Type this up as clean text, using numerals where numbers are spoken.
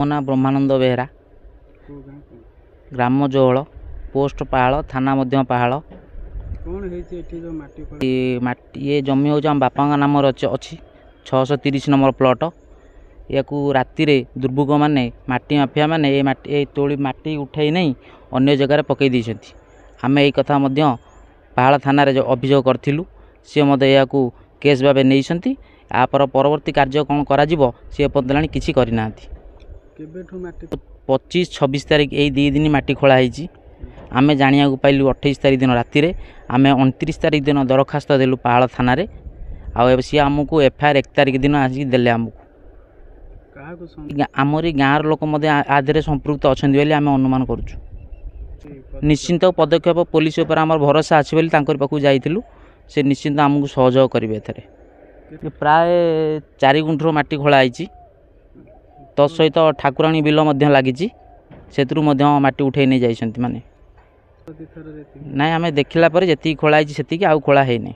ମୋ ନାଁ ବ୍ରହ୍ମାନନ୍ଦ ବେହେରା। ଗ୍ରାମ ଜୋହଳ, ପୋଷ୍ଟ ପାହାଳ, ଥାନା ମଧ୍ୟ ପାହାଳ। ଏ ଜମି ହେଉଛି ଆମ ବାପାଙ୍କ ନାମରେ ଅଛି 630 ନମ୍ବର ପ୍ଲଟ। ୟାକୁ ରାତିରେ ଦୁର୍ବୃତ୍ତମାନେ ମାଟି ମାଫିଆ ମାନେ ଏ ତୋଳି ମାଟି ଉଠାଇ ନେଇ ଅନ୍ୟ ଜାଗାରେ ପକାଇ ଦେଇଛନ୍ତି। ଆମେ ଏହି କଥା ମଧ୍ୟ ପାହାଳ ଥାନାରେ ଅଭିଯୋଗ କରିଥିଲୁ। ସିଏ ମଧ୍ୟ ଏହାକୁ କେସ୍ ଭାବେ ନେଇଛନ୍ତି। ଏହାର ପରବର୍ତ୍ତୀ କାର୍ଯ୍ୟ କ'ଣ କରାଯିବ ସିଏ ଏପର୍ଯ୍ୟନ୍ତ କିଛି କରିନାହାନ୍ତି। 25-26 ତାରିଖ ଏଇ 2 ଦିନ ମାଟି ଖୋଳା ହେଇଛି। ଆମେ ଜାଣିବାକୁ ପାଇଲୁ 28 ତାରିଖ ଦିନ ରାତିରେ। ଆମେ 29 ତାରିଖ ଦିନ ଦରଖାସ୍ତ ଦେଲୁ ପାହାଳ ଥାନାରେ। ଆଉ ଏବେ ସିଏ ଆମକୁ FIR 1 ତାରିଖ ଦିନ ଆସିକି ଦେଲେ ଆମକୁ। ଆମରି ଗାଁର ଲୋକ ମଧ୍ୟ ଆ ଦେହରେ ସମ୍ପୃକ୍ତ ଅଛନ୍ତି ବୋଲି ଆମେ ଅନୁମାନ କରୁଛୁ। ନିଶ୍ଚିନ୍ତ ପଦକ୍ଷେପ ପୋଲିସ ଉପରେ ଆମର ଭରସା ଅଛି ବୋଲି ତାଙ୍କରି ପାଖକୁ ଯାଇଥିଲୁ। ସେ ନିଶ୍ଚିନ୍ତ ଆମକୁ ସହଯୋଗ କରିବେ ଏଥିରେ। ପ୍ରାୟ 4 ଗୁଣ୍ଠର ମାଟି ଖୋଳା ହେଇଛି। ତ ସହିତ ଠାକୁରାଣୀ ବିଲ ମଧ୍ୟ ଲାଗିଛି। ସେଥିରୁ ମଧ୍ୟ ମାଟି ଉଠାଇ ନେଇ ଯାଇଛନ୍ତି ମାନେ। ନାଇଁ, ଆମେ ଦେଖିଲା ପରେ ଯେତିକି ଖୋଳା ହେଇଛି ସେତିକି, ଆଉ ଖୋଳା ହେଇନି।